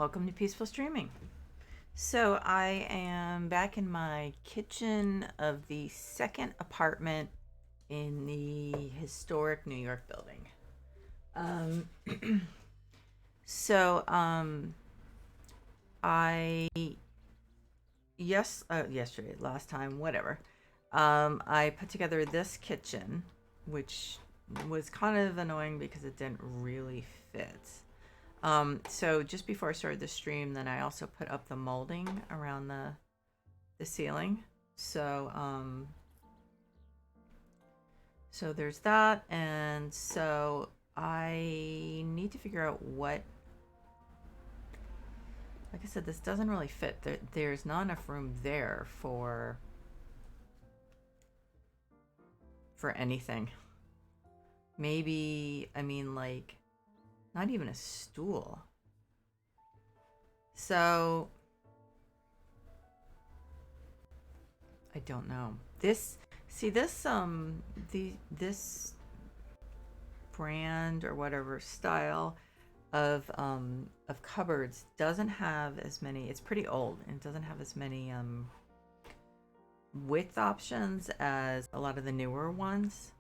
Welcome to Peaceful Streaming. So I am back in my kitchen of the second apartment in the historic New York building. Um, so I yesterday, last time, whatever. I put together this kitchen, which was kind of annoying because it didn't really fit. So just before I started the stream, then I also put up the molding around the ceiling. So there's that, and so I need to figure out what. Like I said, this doesn't really fit. There's not enough room there for anything. Maybe, I mean, like, not even a stool. So I don't know. This this brand or whatever style of cupboards doesn't have as many. It's pretty old and it doesn't have as many width options as a lot of the newer ones.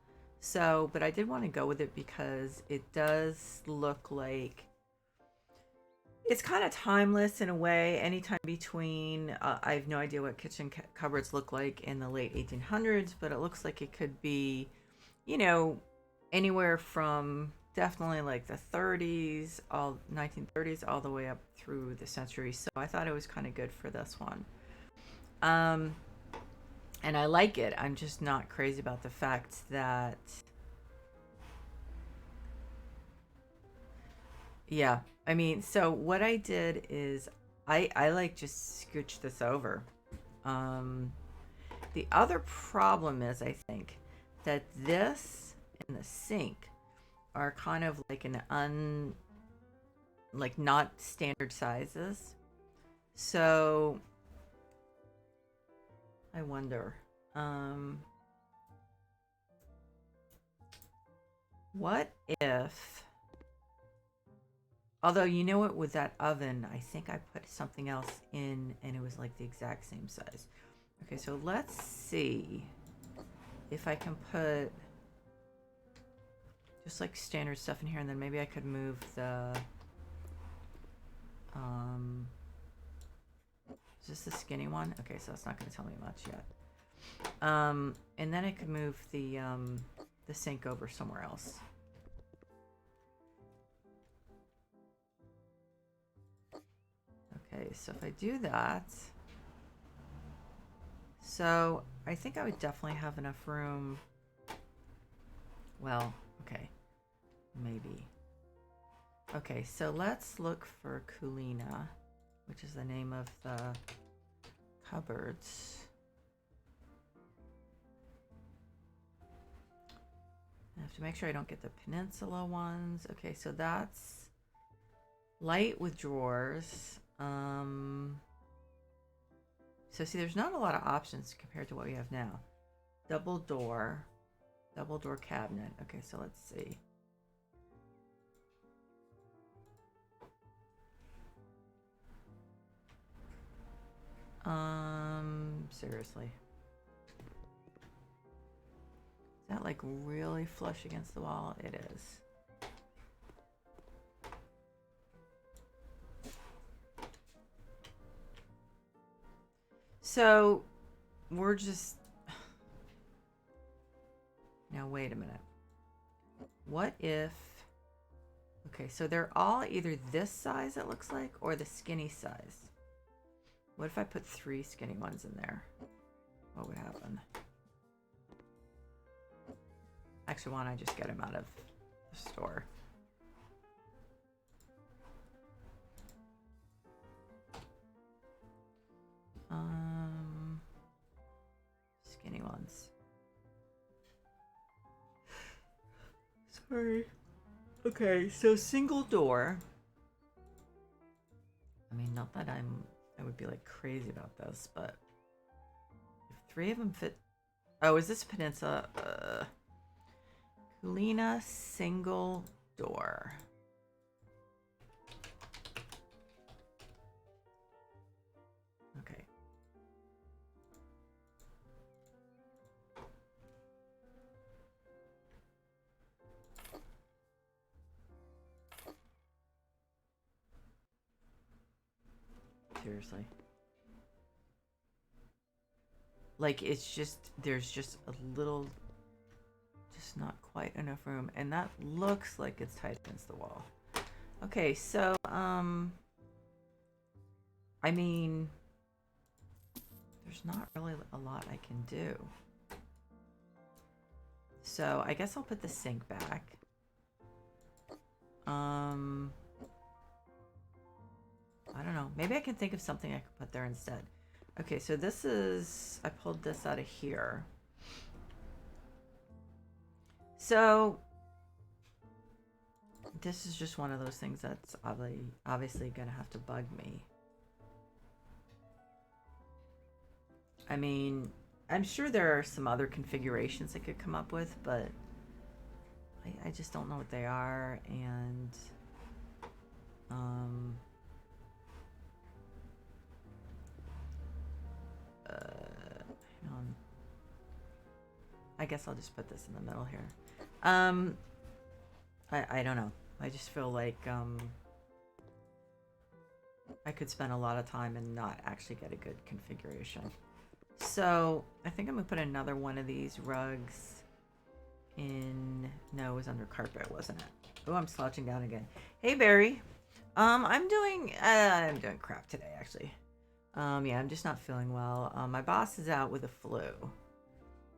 So, but I did want to go with it because it does look like it's kind of timeless in a way. Anytime between, I have no idea what kitchen cupboards look like in the late 1800s, but it looks like it could be, you know, anywhere from definitely like the 30s, all 1930s, all the way up through the century. So I thought it was kind of good for this one. And I like it. I'm just not crazy about the fact that, yeah, I mean, so what I did is I like just scooch this over. Um, the other problem is, I think, that this and the sink are kind of like like not standard sizes. So I wonder, what if, although you know what, with that oven, I think I put something else in and it was like the exact same size. Okay, so let's see if I can put just like standard stuff in here, and then maybe I could move the, is this the skinny one? Okay, so that's not going to tell me much yet. And then I could move the sink over somewhere else. Okay, so if I do that, so I think I would definitely have enough room. Well, okay, maybe. Okay, so let's look for Kulina, which is the name of the cupboards. I have to make sure I don't get the peninsula ones. Okay, so that's light with drawers. So see, there's not a lot of options compared to what we have now. Double door cabinet. Okay, so let's see. Seriously. Is that like really flush against the wall? It is. So we're just, now wait a minute. What if, okay, so they're all either this size, it looks like, or the skinny size. What if I put 3 skinny ones in there? What would happen? Actually, why don't I just get them out of the store? Skinny ones. Sorry. Okay, so single door. I mean, not that I would be like crazy about this, but if 3 of them fit. Oh, is this peninsula? Kulina single door. Seriously. Like, it's just, there's just a little, just not quite enough room. And that looks like it's tight against the wall. Okay, so, I mean, there's not really a lot I can do. So I guess I'll put the sink back. I don't know. Maybe I can think of something I could put there instead. Okay, so this is, I pulled this out of here. So this is just one of those things that's obviously gonna have to bug me. I mean, I'm sure there are some other configurations I could come up with, but I just don't know what they are, and hang on. I guess I'll just put this in the middle here. I don't know. I just feel like I could spend a lot of time and not actually get a good configuration. So I think I'm gonna put another one of these rugs in. No, it was under carpet, wasn't it? Oh, I'm slouching down again. Hey, Barry. I'm doing crap today, actually. Yeah, I'm just not feeling well. My boss is out with a flu,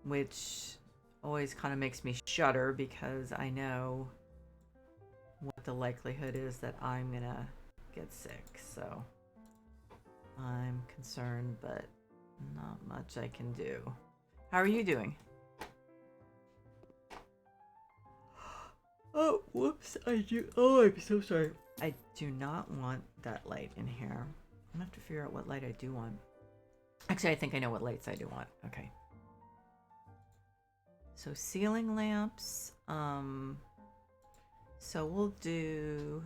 which always kind of makes me shudder because I know what the likelihood is that I'm gonna get sick. So I'm concerned, but not much I can do. How are you doing? Oh, whoops, oh, I'm so sorry. I do not want that light in here. I'm gonna have to figure out what light I do want. Actually, I think I know what lights I do want. Okay. So ceiling lamps, so we'll do,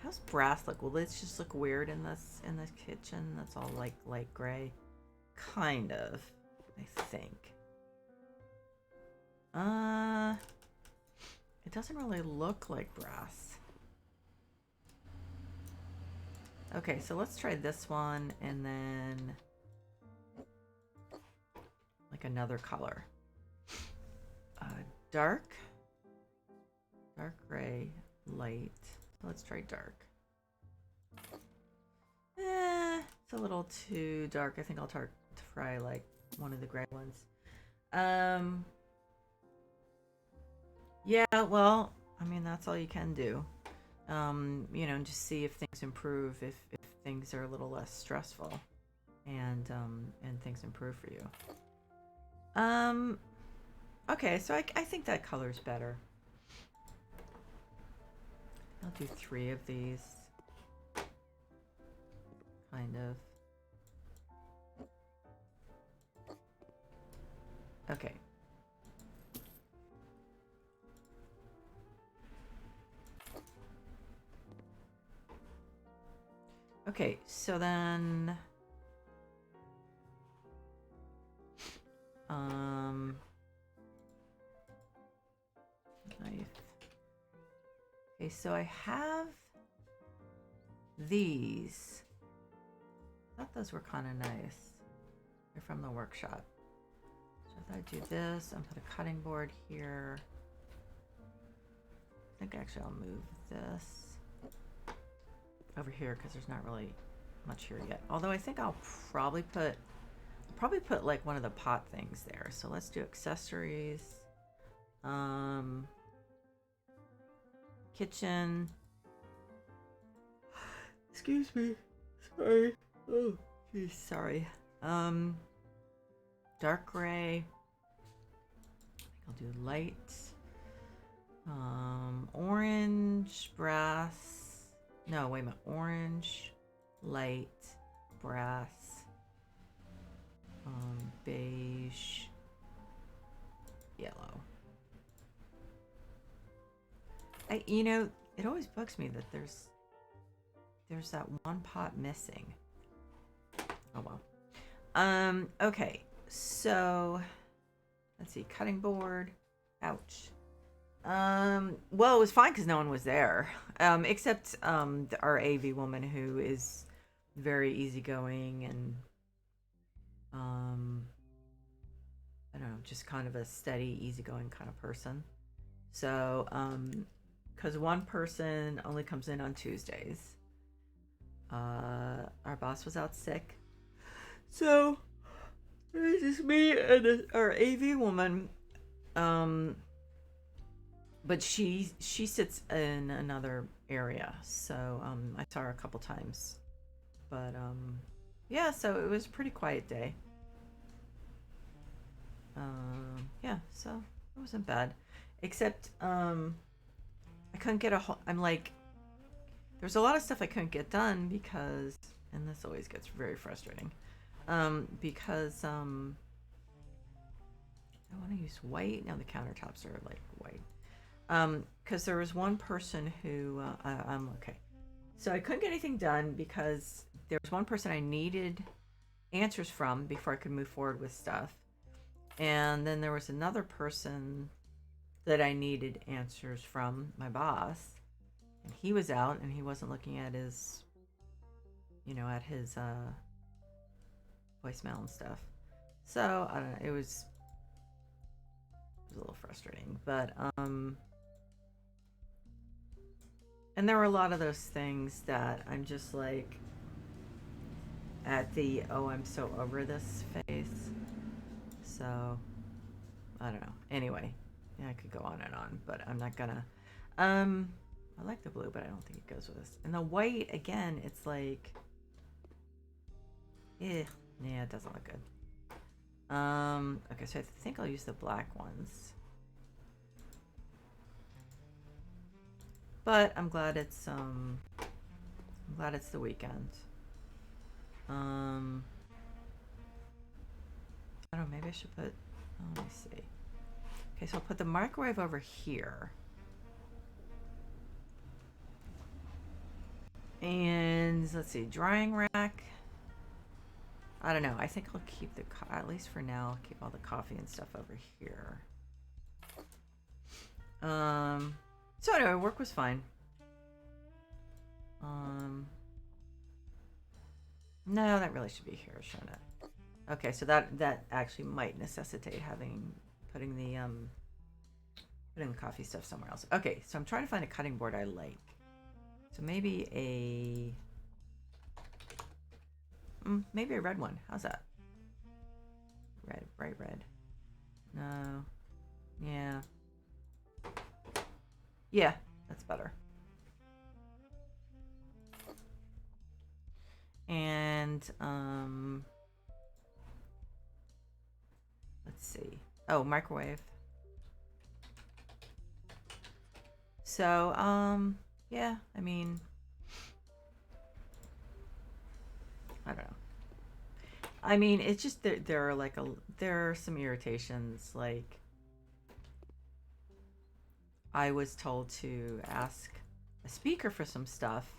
how's brass look? Will this just look weird in this kitchen? That's all like light gray. Kind of, I think. It doesn't really look like brass. Okay, so let's try this one and then like another color. Dark gray, light. Let's try dark. It's a little too dark. I think I'll try like one of the gray ones. Yeah, well, I mean, that's all you can do. You know, just see if things improve, if things are a little less stressful, and things improve for you. Okay, so I think that color's better. I'll do 3 of these. Kind of. Okay. Okay, so then knife. Okay, so I have these. I thought those were kind of nice. They're from the workshop. So I thought I'd do this and put a cutting board here. I think actually I'll move this over here because there's not really much here yet. Although I think I'll probably put like one of the pot things there. So let's do accessories. Kitchen. Excuse me. Sorry. Oh, geez, sorry. Dark gray. I think I'll do light. Orange, brass. No, wait a minute. Orange, light, brass, beige, yellow. You know, it always bugs me that there's that one pot missing. Oh well. Okay, so let's see, cutting board. Ouch. Well, it was fine because no one was there, except our AV woman who is very easygoing and um, I don't know, just kind of a steady, easygoing kind of person. So, because one person only comes in on Tuesdays, our boss was out sick, so it's just me and our AV woman. Um, but she sits in another area, so I saw her a couple times. But yeah, so it was a pretty quiet day. Yeah, so it wasn't bad, except I couldn't get a whole. I'm like, there's a lot of stuff I couldn't get done because, and this always gets very frustrating, because I want to use white. Now the countertops are like white. Because there was one person who I'm okay. So I couldn't get anything done because there was one person I needed answers from before I could move forward with stuff. And then there was another person that I needed answers from, my boss. And he was out and he wasn't looking at his, at his voicemail and stuff. So I don't know, it was a little frustrating. But, and there were a lot of those things that I'm just like at the, oh, I'm so over this phase. So, I don't know. Anyway, yeah, I could go on and on, but I'm not gonna. I like the blue, but I don't think it goes with this. And the white, again, it's like, yeah, it doesn't look good. Okay, so I think I'll use the black ones. But I'm glad it's the weekend. I don't know, maybe I should put, let me see. Okay, so I'll put the microwave over here. And let's see, drying rack. I don't know. I think I'll keep at least for now, I'll keep all the coffee and stuff over here. So anyway, work was fine. No, that really should be here, shouldn't it? Okay, so that actually might necessitate putting the coffee stuff somewhere else. Okay, so I'm trying to find a cutting board I like. So maybe maybe a red one. How's that? Red, bright red. No. Yeah. Yeah, that's better. And let's see. Oh, microwave. So, yeah, I mean, I don't know. I mean, it's just there are some irritations. Like, I was told to ask a speaker for some stuff,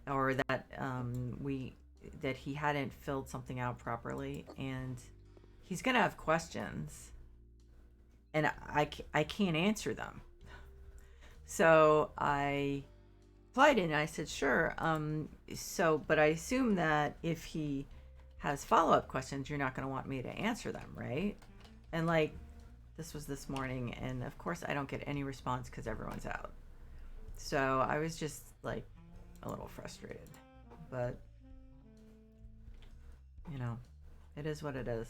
or that that he hadn't filled something out properly, and he's gonna have questions, and I can't answer them. So I replied and I said, sure. But I assume that if he has follow-up questions, you're not going to want me to answer them, right? And like, this was this morning, and of course I don't get any response because everyone's out. So I was just like a little frustrated, but it is what it is.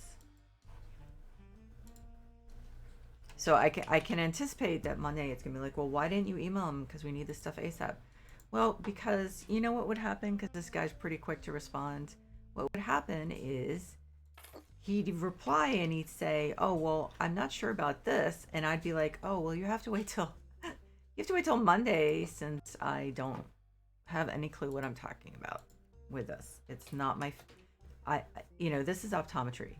So I can anticipate that Monday it's gonna be like, well, why didn't you email him? Because we need this stuff ASAP. Well, because you know what would happen? Because this guy's pretty quick to respond. What would happen is he'd reply and he'd say, oh, well, I'm not sure about this. And I'd be like, oh, well, you have to wait till Monday, since I don't have any clue what I'm talking about with this. It's not my, this is optometry.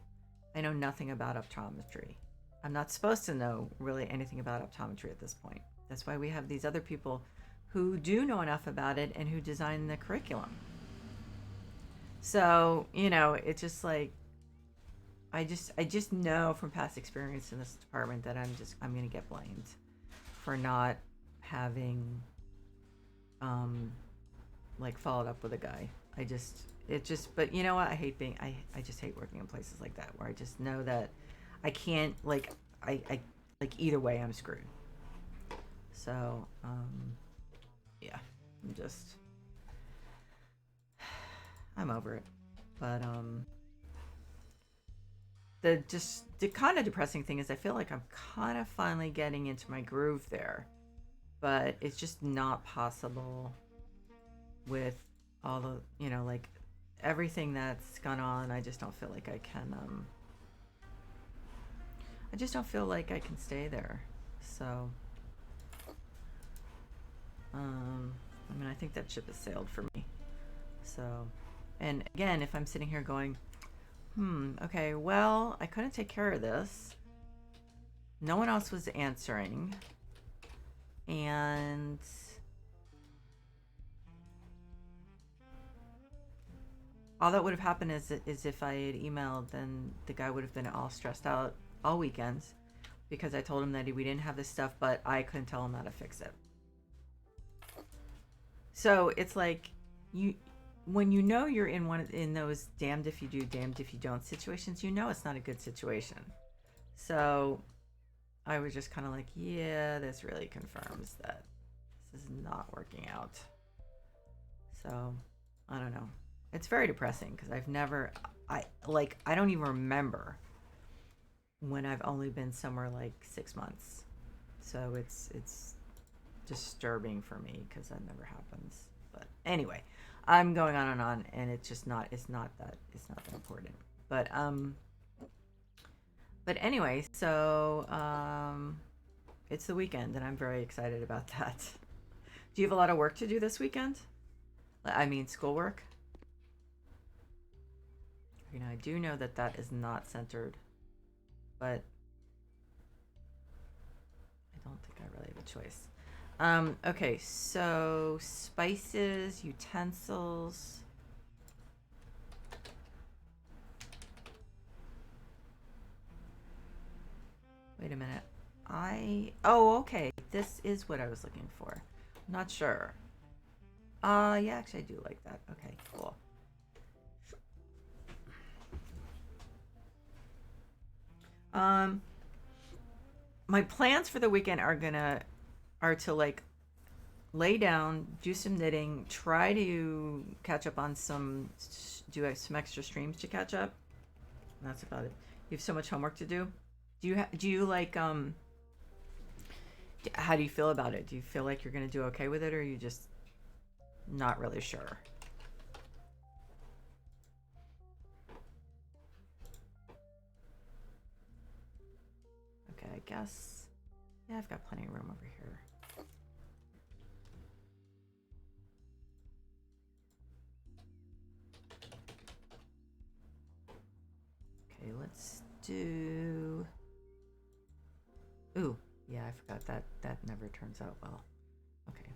I know nothing about optometry. I'm not supposed to know really anything about optometry at this point. That's why we have these other people who do know enough about it and who design the curriculum. So, it's just like, I just know from past experience in this department that I'm going to get blamed for not having like followed up with a guy. But you know what? I just hate working in places like that where I just know that I can't, like, I like either way I'm screwed. So, yeah, I'm over it. But, the kind of depressing thing is I feel like I'm kind of finally getting into my groove there, but it's just not possible with all the, like everything that's gone on. I just don't feel like I can, I just don't feel like I can stay there. So, I mean, I think that ship has sailed for me. So, and again, if I'm sitting here going, okay, well, I couldn't take care of this. No one else was answering. And all that would have happened is if I had emailed, then the guy would have been all stressed out all weekends because I told him that we didn't have this stuff, but I couldn't tell him how to fix it. So it's like when you know you're in those damned if you do, damned if you don't situations, you know it's not a good situation. So I was just kind of like, yeah, this really confirms that this is not working out. So I don't know. It's very depressing because I don't even remember when I've only been somewhere like 6 months. So it's disturbing for me because that never happens. But anyway, I'm going on, and it's not that important. But anyway, so it's the weekend and I'm very excited about that. Do you have a lot of work to do this weekend? I mean, schoolwork? I do know that is not centered, but I don't think I really have a choice. Okay, so spices, utensils. Wait a minute. Oh, okay. This is what I was looking for. I'm not sure. Yeah, actually I do like that. Okay, cool. My plans for the weekend are to like lay down, do some knitting, try to catch up on do some extra streams to catch up. And that's about it. You have so much homework to do. Do you like how do you feel about it? Do you feel like you're gonna do okay with it, or are you just not really sure? Okay, I guess. Yeah, I've got plenty of room over here. Okay, let's do. Ooh, yeah, I forgot that never turns out well. Okay.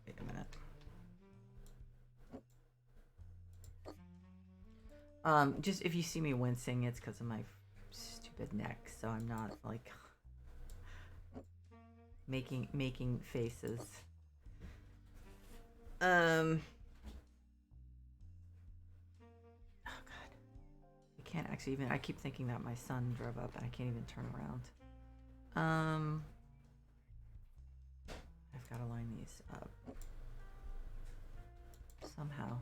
Wait a minute. Just if you see me wincing, it's because of my stupid neck, so I'm not like making faces. Oh god, I can't actually even. I keep thinking that my son drove up, and I can't even turn around. I've got to line these up somehow.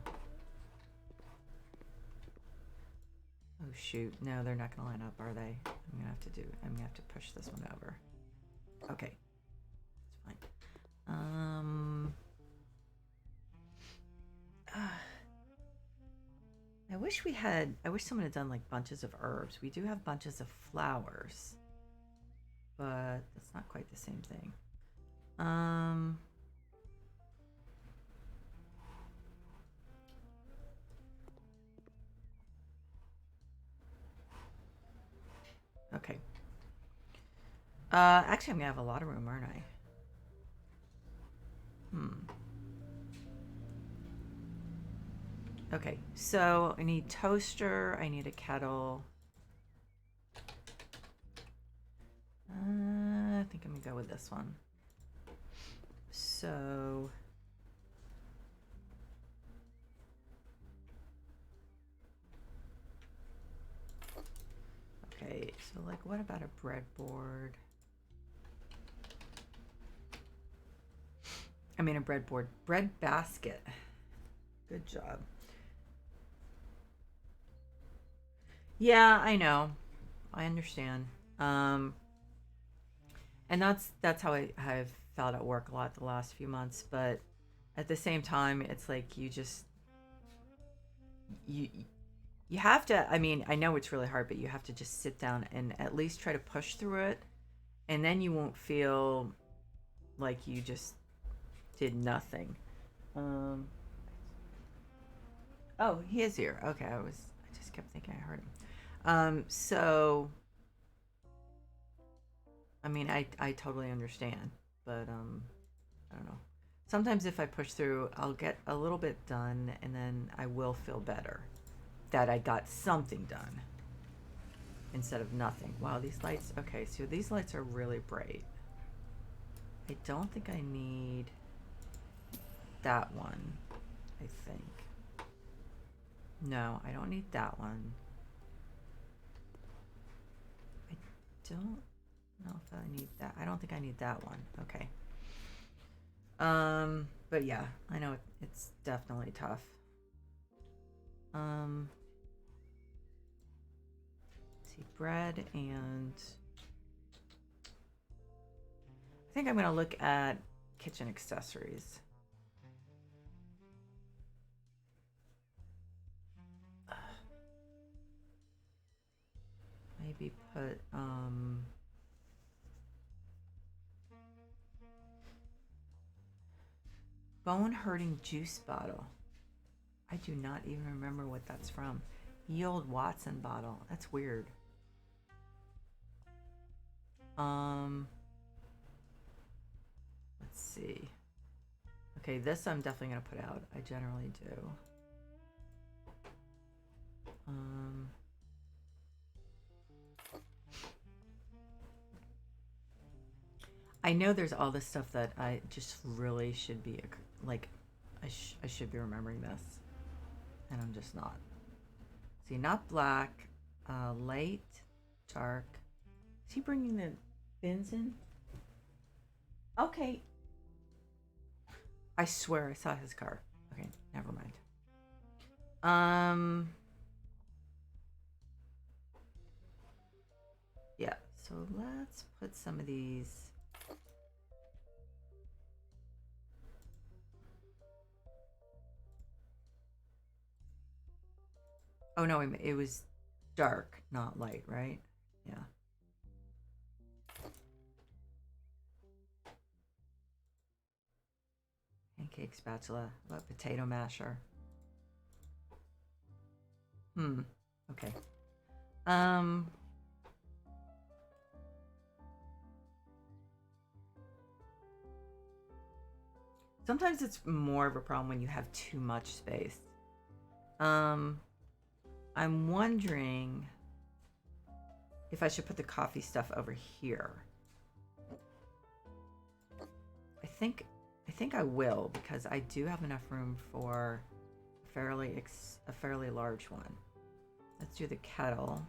Oh shoot, no, they're not gonna line up, are they? I'm gonna have to push this one over. Okay, it's fine. I wish someone had done like bunches of herbs. We do have bunches of flowers, but it's not quite the same thing. Okay. Actually, I'm gonna have a lot of room, aren't I? Okay, so I need toaster, I need a kettle. I think I'm gonna go with this one. So okay, so like what about a breadboard? I mean a breadboard, bread basket. Good job. Yeah, I know. I understand. Um, and that's how I've felt at work a lot the last few months. But at the same time, it's like you you have to. I mean, I know it's really hard, but you have to just sit down and at least try to push through it, and then you won't feel like you just did nothing. Um, oh, he is here. Okay, I just kept thinking I heard him. So I mean, I totally understand, but I don't know. Sometimes if I push through, I'll get a little bit done and then I will feel better that I got something done instead of nothing. Wow, these lights. Okay, so these lights are really bright. I don't think I need that one, I think. No, I don't need that one. I don't know if I need that. I don't think I need that one. Okay. But yeah, I know it's definitely tough. Um, see, bread and I think I'm gonna look at kitchen accessories. Maybe put bone hurting juice bottle. I do not even remember what that's from. Ye old Watson bottle. That's weird. Um, let's see. Okay, this I'm definitely gonna put out. I generally do. Um, I know there's all this stuff that I just really should be like, I should be remembering this, and I'm just not. See, not black, light, dark. Is he bringing the bins in? Okay. I swear I saw his car. Okay, never mind. Yeah, so let's put some of these. Oh no, it was dark, not light, right? Yeah. Pancake spatula. What potato masher? Hmm. Okay. Um. Sometimes it's more of a problem when you have too much space. Um. I'm wondering if I should put the coffee stuff over here. I think I will because I do have enough room for a fairly large one. Let's do the kettle.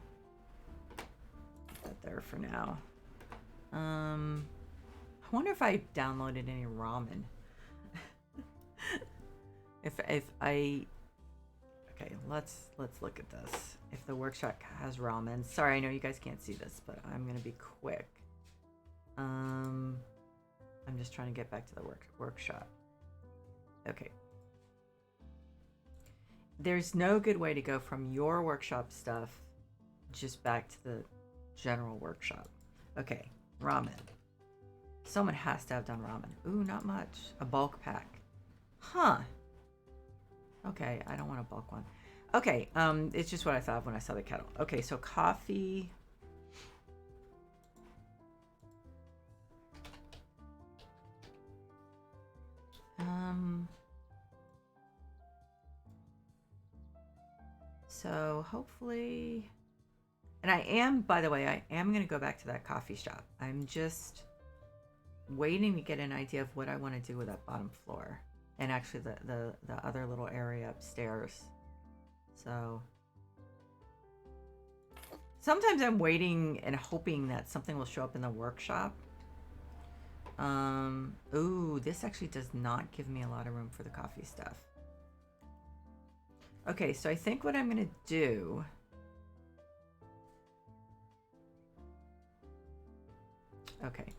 Put that there for now. I wonder if I downloaded any ramen. if I okay, let's look at this. If the workshop has ramen. Sorry, I know you guys can't see this, but I'm gonna be quick. I'm just trying to get back to the workshop. Okay. There's no good way to go from your workshop stuff just back to the general workshop. Okay, ramen. Someone has to have done ramen. Ooh, not much. A bulk pack. Huh. Okay, I don't want a bulk one. Okay, it's just what I thought of when I saw the kettle. Okay, so coffee. So hopefully, and I am, by the way, I am going to go back to that coffee shop. I'm just waiting to get an idea of what I want to do with that bottom floor, and actually the other little area upstairs. So sometimes I'm waiting and hoping that something will show up in the workshop. Ooh, this actually does not give me a lot of room for the coffee stuff. Okay, so I think what I'm going to do... Okay.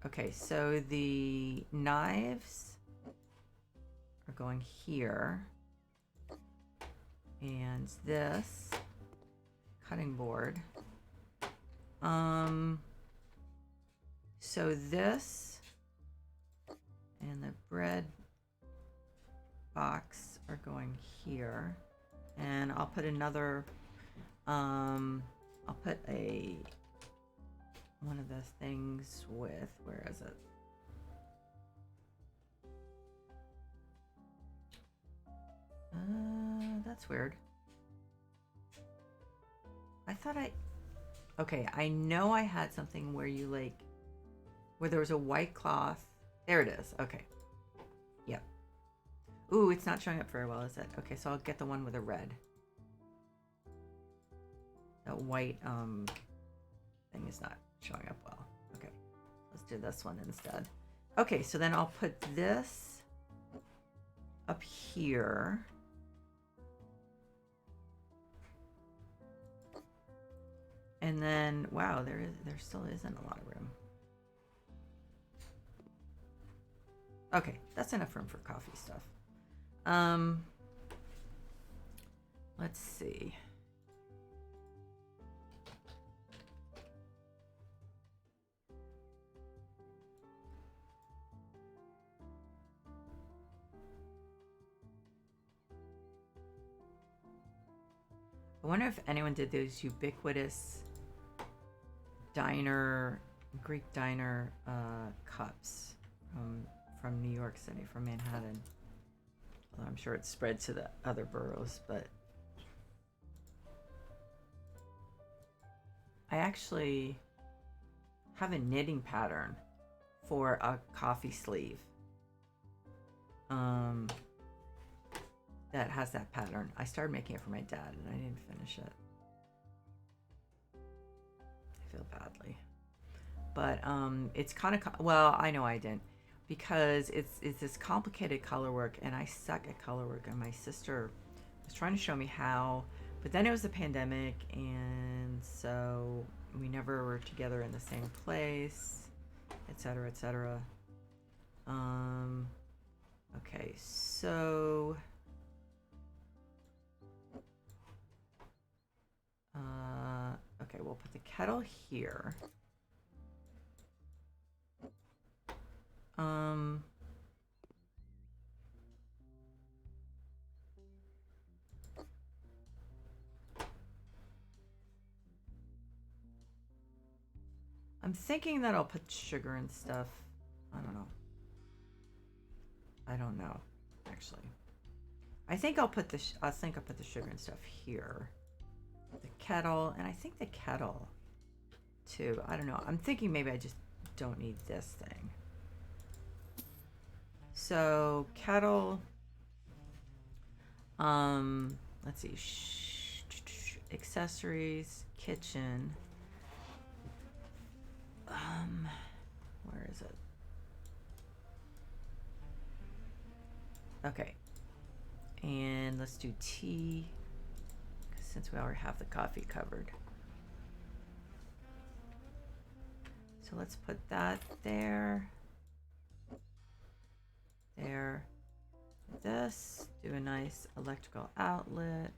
Okay, so the knives are going here. And this cutting board. So this and the bread box are going here. And I'll put another, I'll put one of the things with, where is it? That's weird. I thought okay, I know I had something where you like, where there was a white cloth. There it is. Okay. Yep. Ooh, it's not showing up very well, is it? Okay, so I'll get the one with the red. That white thing is not showing up well. Okay, let's do this one instead. Okay, so then I'll put this up here. And then, wow, there still isn't a lot of room. Okay, that's enough room for coffee stuff. Let's see. I wonder if anyone did those ubiquitous Greek diner cups from New York City, from Manhattan. Although I'm sure it's spread to the other boroughs, but I actually have a knitting pattern for a coffee sleeve that has that pattern. I started making it for my dad and I didn't finish it. I feel badly. But it's kind of, well, I know I didn't, because it's this complicated color work and I suck at color work, and my sister was trying to show me how, but then it was the pandemic and so we never were together in the same place, etc., etc. Okay, so okay, we'll put the kettle here. I'm thinking that I'll put sugar and stuff. I don't know. I don't know, actually. I think I'll put the I'll put the sugar and stuff here. The kettle, and I think the kettle too. I don't know. I'm thinking maybe I just don't need this thing. So kettle. Let's see. Accessories, kitchen. Where is it? Okay. And let's do tea, since we already have the coffee covered. So let's put that there. There. This. Do a nice electrical outlet.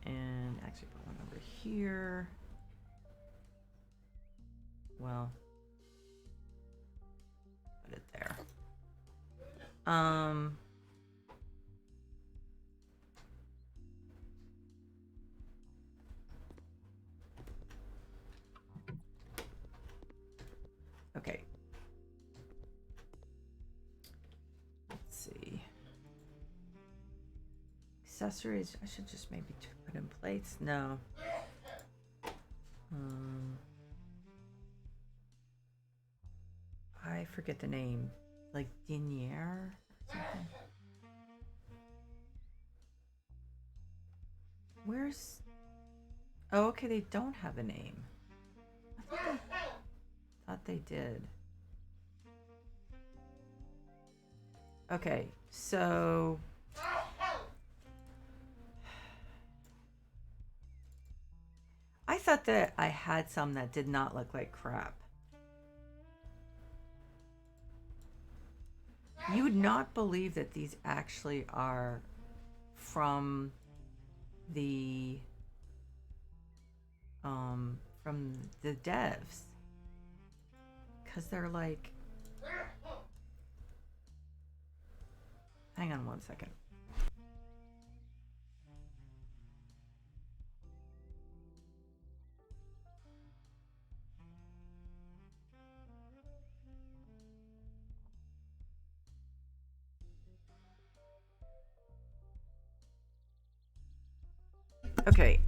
And actually put one over here. Well, put it there. accessories. I should just maybe put in plates. No. I forget the name. Like Diniere or something. Where's... Oh, okay, they don't have a name. I thought they did. Okay, so... I thought that I had some that did not look like crap. You would not believe that these actually are from the devs, because they're like, hang on one second. Okay,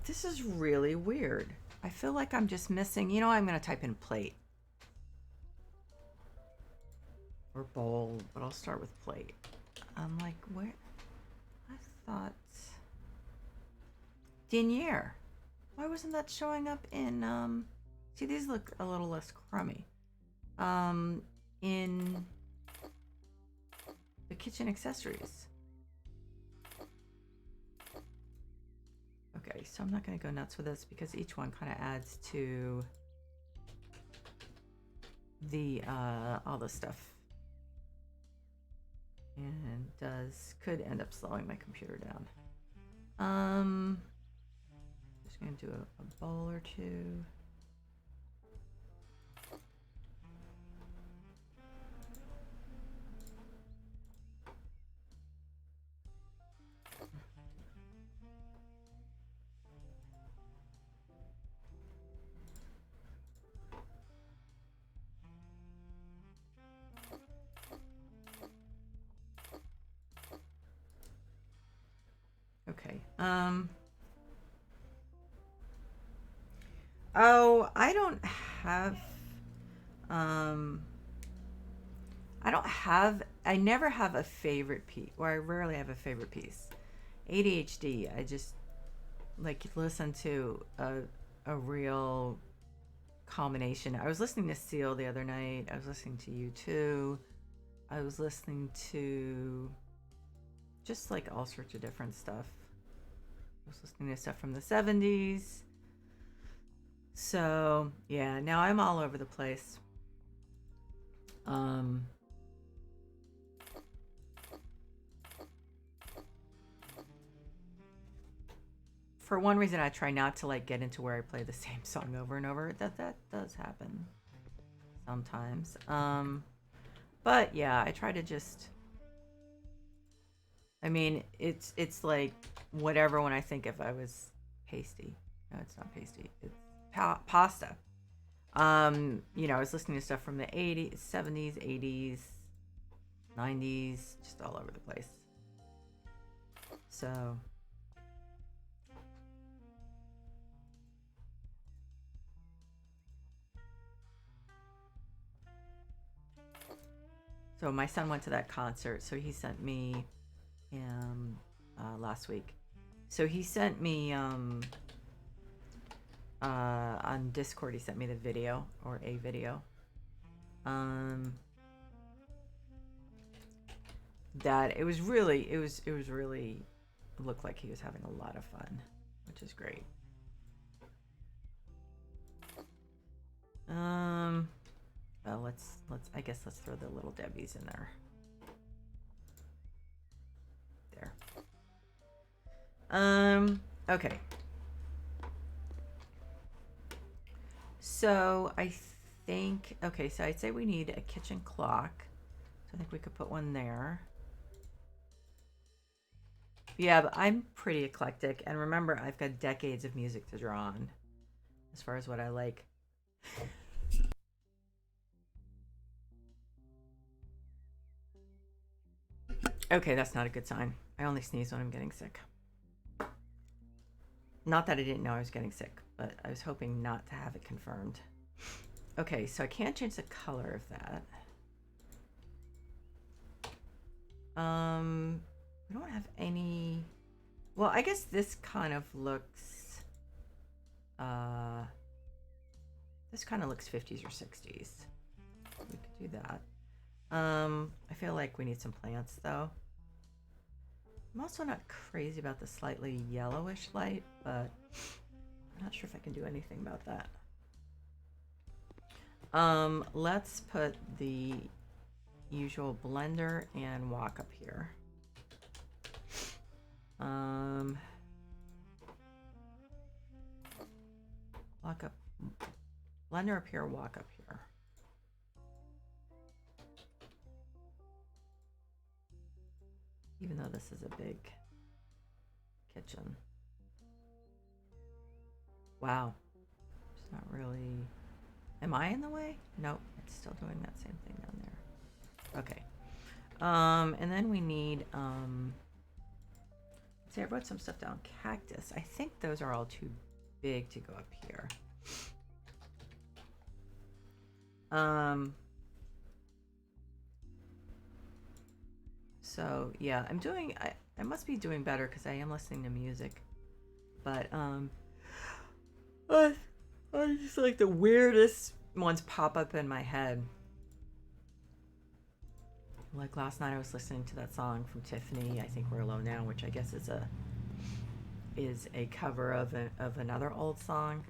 this is really weird. I feel like I'm just missing, you know, I'm gonna type in plate. Or bowl, but I'll start with plate. I'm like, where? I thought... Diniere. Why wasn't that showing up in, see, these look a little less crummy. In the kitchen accessories. Okay, so I'm not going to go nuts with this because each one kind of adds to the all this stuff, and could end up slowing my computer down. Just going to do a bowl or two. Okay. Oh, I don't have I never have a favorite piece, or I rarely have a favorite piece. ADHD, I just like listen to a real combination. I was listening to Seal the other night. I was listening to U2. I was listening to just like all sorts of different stuff. I was listening to stuff from the 70s. So, yeah, now I'm all over the place. For one reason, I try not to like get into where I play the same song over and over. That does happen sometimes. But yeah, I try to just... I mean, it's like whatever when I think if I was pasty. No, it's not pasty. It's pasta. You know, I was listening to stuff from the 80s, 70s, 80s, 90s, just all over the place. So my son went to that concert, so he sent me last week. So he sent me on Discord, he sent me the video, or a video. That it was really looked like he was having a lot of fun, which is great. Well, let's I guess let's throw the little Debbies in there. There. Okay. So I think, okay, so I'd say we need a kitchen clock. So I think we could put one there. Yeah, but I'm pretty eclectic. And remember, I've got decades of music to draw on as far as what I like. Okay, that's not a good sign. I only sneeze when I'm getting sick. Not that I didn't know I was getting sick, but I was hoping not to have it confirmed. Okay, so I can't change the color of that. We don't have any... Well, I guess this kind of looks... this kind of looks 50s or 60s. We could do that. I feel like we need some plants, though. I'm also not crazy about the slightly yellowish light, but I'm not sure if I can do anything about that. Let's put the usual blender and walk up here. Walk up, blender up here, walk up here. Even though this is a big kitchen. Wow. It's not really... Am I in the way? Nope. It's still doing that same thing down there. Okay. And then we need, see, I wrote some stuff down. Cactus. I think those are all too big to go up here. So yeah, I'm doing, I must be doing better because I am listening to music, but I just like the weirdest ones pop up in my head. Like last night I was listening to that song from Tiffany, I Think We're Alone Now, which I guess is a cover of another old song,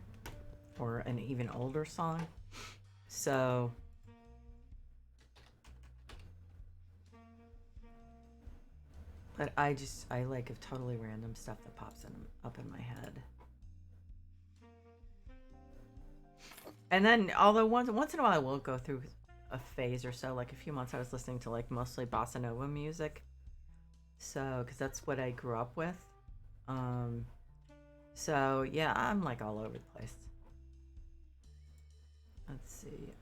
or an even older song. So but I like have totally random stuff that pops up in my head. And then, although once in a while I will go through a phase or so, like a few months I was listening to like mostly bossa nova music. So, because that's what I grew up with. So yeah, I'm like all over the place. Let's see.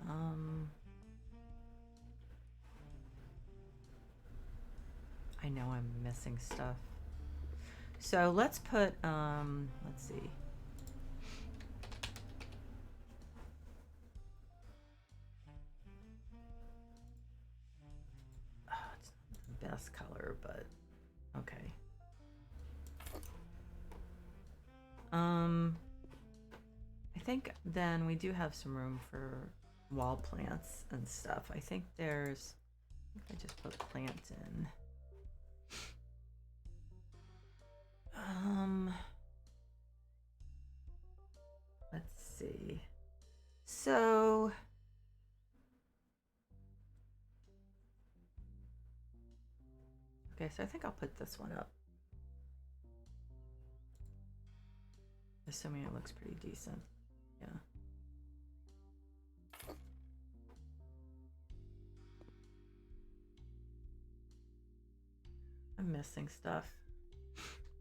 I know I'm missing stuff. So let's put, let's see. Oh, it's not the best color, but okay. I think then we do have some room for wall plants and stuff. I think there's, I just put plants in. Let's see. So okay, so I think I'll put this one up, assuming it looks pretty decent. Yeah. I'm missing stuff.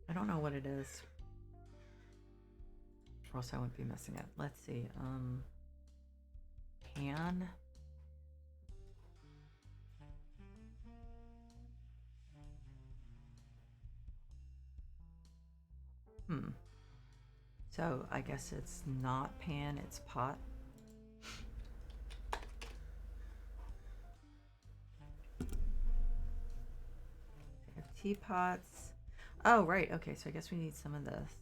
I don't know what it is. Or else I wouldn't be missing it. Let's see. Pan. So I guess it's not pan, it's pot. We have teapots. Oh, right. Okay, so I guess we need some of this.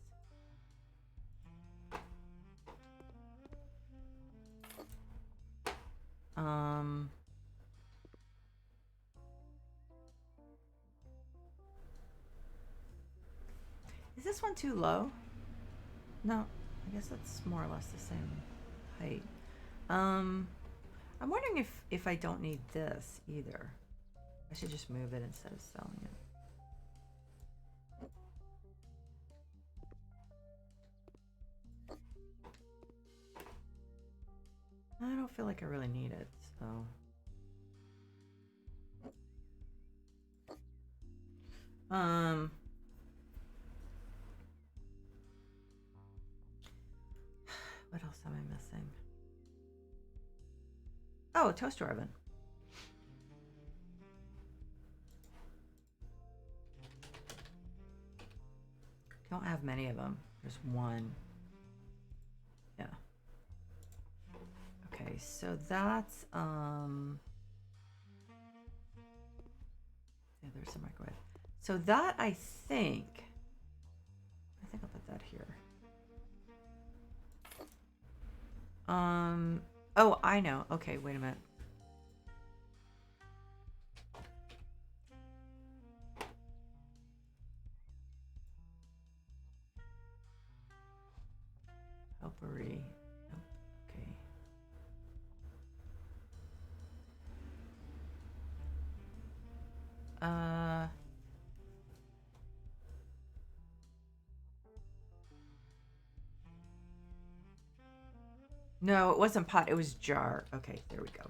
Is this one too low? No, I guess that's more or less the same height. I'm wondering if I don't need this either. I should just move it instead of selling it. I don't feel like I really need it, so. What else am I missing? Oh, a toaster oven. Don't have many of them. There's one. Yeah. Okay, so that's yeah, there's the microwave. So that I think I'll put that here. Oh, I know. Okay, wait a minute. Potpourri. Okay. No, it wasn't pot. It was jar. Okay, there we go.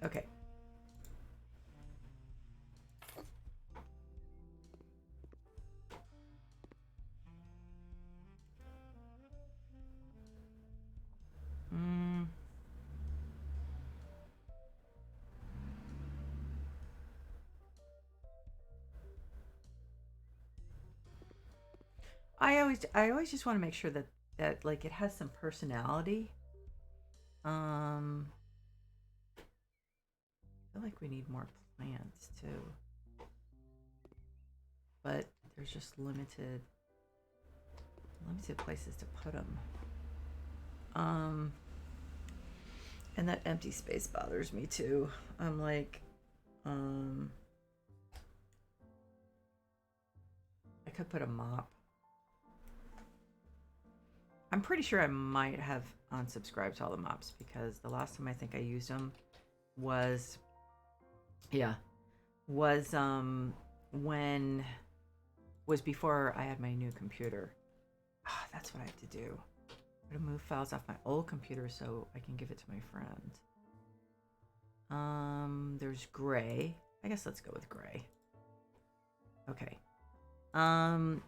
Okay. I always just want to make sure that like it has some personality. I feel like we need more plants too, but there's just limited places to put them. And that empty space bothers me too. I'm like, I could put a mop. I'm pretty sure I might have unsubscribed to all the mops because the last time I think I used them was, yeah, was when was before I had my new computer. Ah, that's what I have to do. I'm gonna move files off my old computer so I can give it to my friend. There's gray. I guess let's go with gray. Okay. And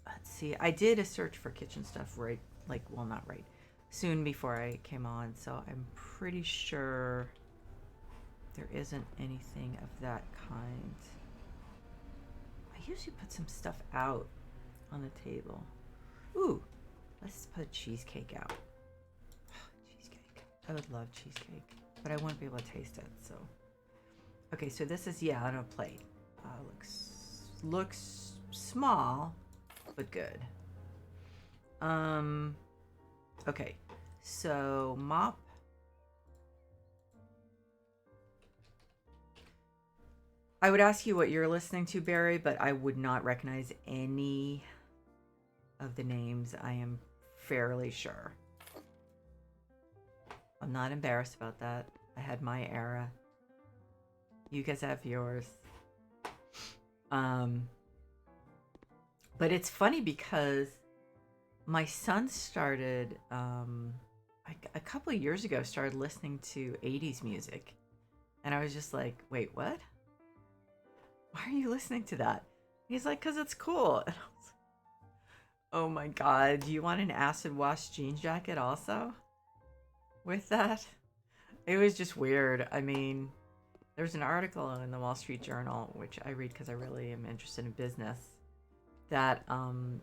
let's see. I did a search for kitchen stuff right, like, well, not right, soon before I came on, so I'm pretty sure there isn't anything of that kind. I usually put some stuff out on the table. Ooh, let's put cheesecake out. Cheesecake. I would love cheesecake, but I wouldn't be able to taste it, so. Okay, so this is, yeah, on a plate. Looks small, but good. Okay, so mop. I would ask you what you're listening to, Barry, but I would not recognize any of the names. I am fairly sure. I'm not embarrassed about that. I had my era. You guys have yours. But it's funny because my son started, a couple of years ago, started listening to 80s music. And I was just like, wait, what? Why are you listening to that? He's like, because it's cool. And I was like, oh my God, do you want an acid wash jean jacket also with that? It was just weird. I mean, there's an article in the Wall Street Journal, which I read because I really am interested in business, that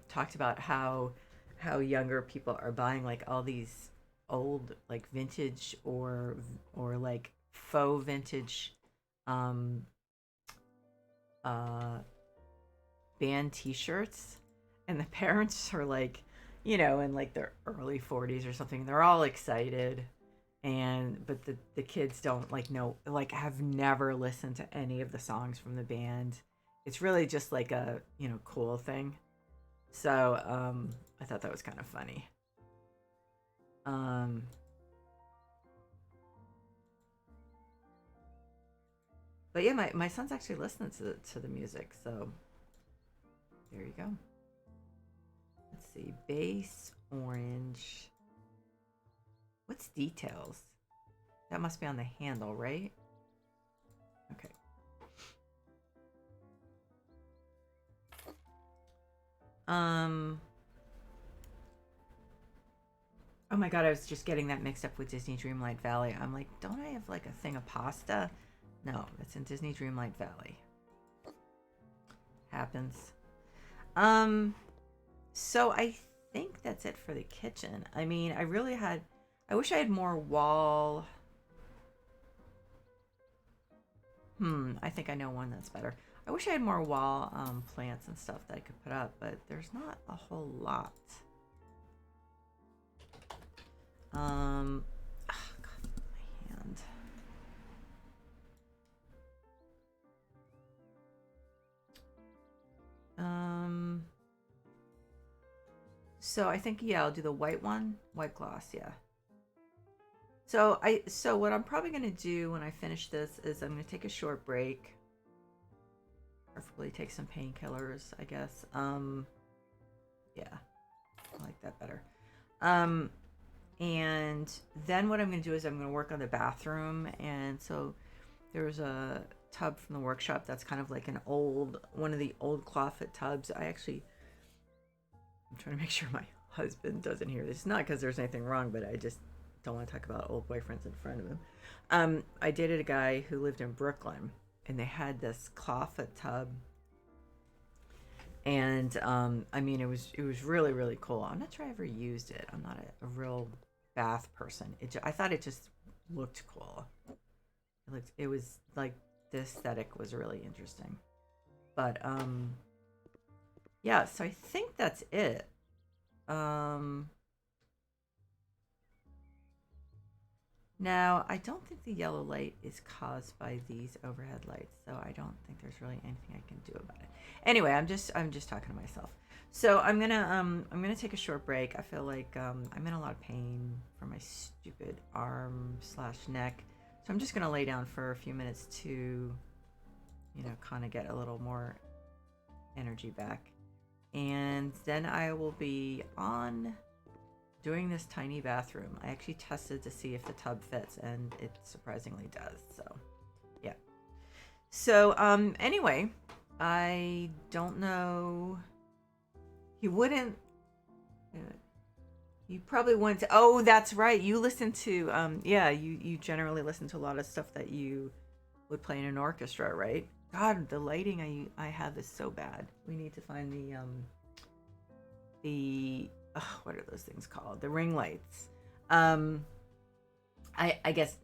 talked about how younger people are buying like all these old like vintage or like faux vintage band t-shirts, and the parents are like, you know, in like their early 40s or something. They're all excited, but the kids don't like know, like have never listened to any of the songs from the band. It's really just like a, you know, cool thing. So I thought that was kind of funny. But yeah, my son's actually listening to the music, so there you go. Let's see, base orange. What's details? That must be on the handle, right? Okay. Oh my God, I was just getting that mixed up with Disney Dreamlight Valley. I'm like, don't I have like a thing of pasta? No, it's in Disney Dreamlight Valley. Happens. So I think that's it for the kitchen. I mean, I wish I had more wall. I think I know one that's better. I wish I had more wall plants and stuff that I could put up, but there's not a whole lot. Oh God, my hand. So I think, yeah, I'll do the white one, white gloss, yeah. So what I'm probably gonna do when I finish this is I'm gonna take a short break. Preferably take some painkillers, I guess. Yeah, I like that better. And then what I'm gonna do is I'm gonna work on the bathroom. And so there's a tub from the workshop that's kind of like one of the old clawfoot tubs. I'm trying to make sure my husband doesn't hear this. Not because there's anything wrong, but I just don't want to talk about old boyfriends in front of him. I dated a guy who lived in Brooklyn, and they had this clawfoot tub. And I mean, it was really, really cool. I'm not sure I ever used it. I'm not a real bath person. I thought it just looked cool. It was like the aesthetic was really interesting. But yeah, so I think that's it. Now, I don't think the yellow light is caused by these overhead lights, so I don't think there's really anything I can do about it. Anyway, I'm just talking to myself. So I'm gonna take a short break. I feel like I'm in a lot of pain from my stupid arm / neck. So I'm just gonna lay down for a few minutes to, you know, kind of get a little more energy back. And then I will be on doing this tiny bathroom. I actually tested to see if the tub fits, and it surprisingly does. So, yeah. So, anyway, I don't know. He wouldn't. You probably wouldn't. Oh, that's right. You listen to. Yeah. You generally listen to a lot of stuff that you would play in an orchestra, right? God, the lighting I have is so bad. We need to find the what are those things called? The ring lights. I guess.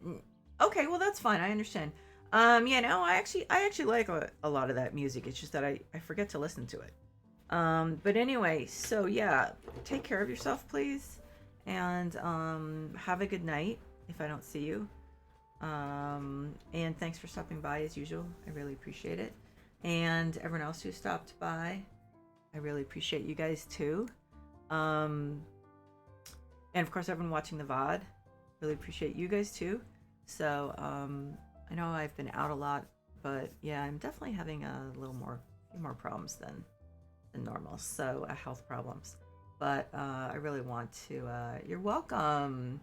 Okay, well that's fine. I understand. Yeah, no, I actually like a lot of that music. It's just that I forget to listen to it. But anyway, so yeah, take care of yourself, please, and have a good night. If I don't see you, and thanks for stopping by as usual. I really appreciate it, and everyone else who stopped by, I really appreciate you guys too. And of course, everyone watching the VOD, really appreciate you guys too. So, I know I've been out a lot, but yeah, I'm definitely having a few more problems than normal. So, health problems. But I really want to. You're welcome.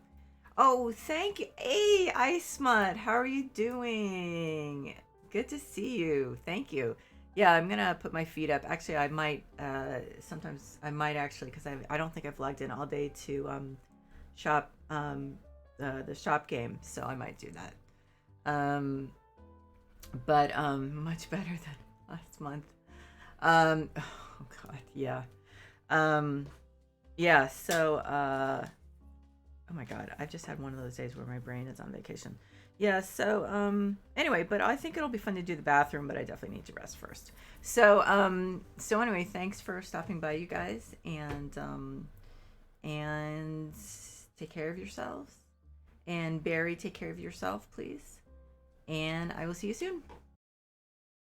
Oh, thank you. Hey, Ice Smut, how are you doing? Good to see you. Thank you. Yeah, I'm gonna put my feet up. Actually, I might. Sometimes I might actually, because I don't think I've logged in all day to shop the shop game, so I might do that. But much better than last month. Oh God, yeah. Yeah. So oh my God, I've just had one of those days where my brain is on vacation. Yeah, so anyway, but I think it'll be fun to do the bathroom, but I definitely need to rest first. So so anyway, thanks for stopping by, you guys, and take care of yourselves. And Barry, take care of yourself, please. And I will see you soon.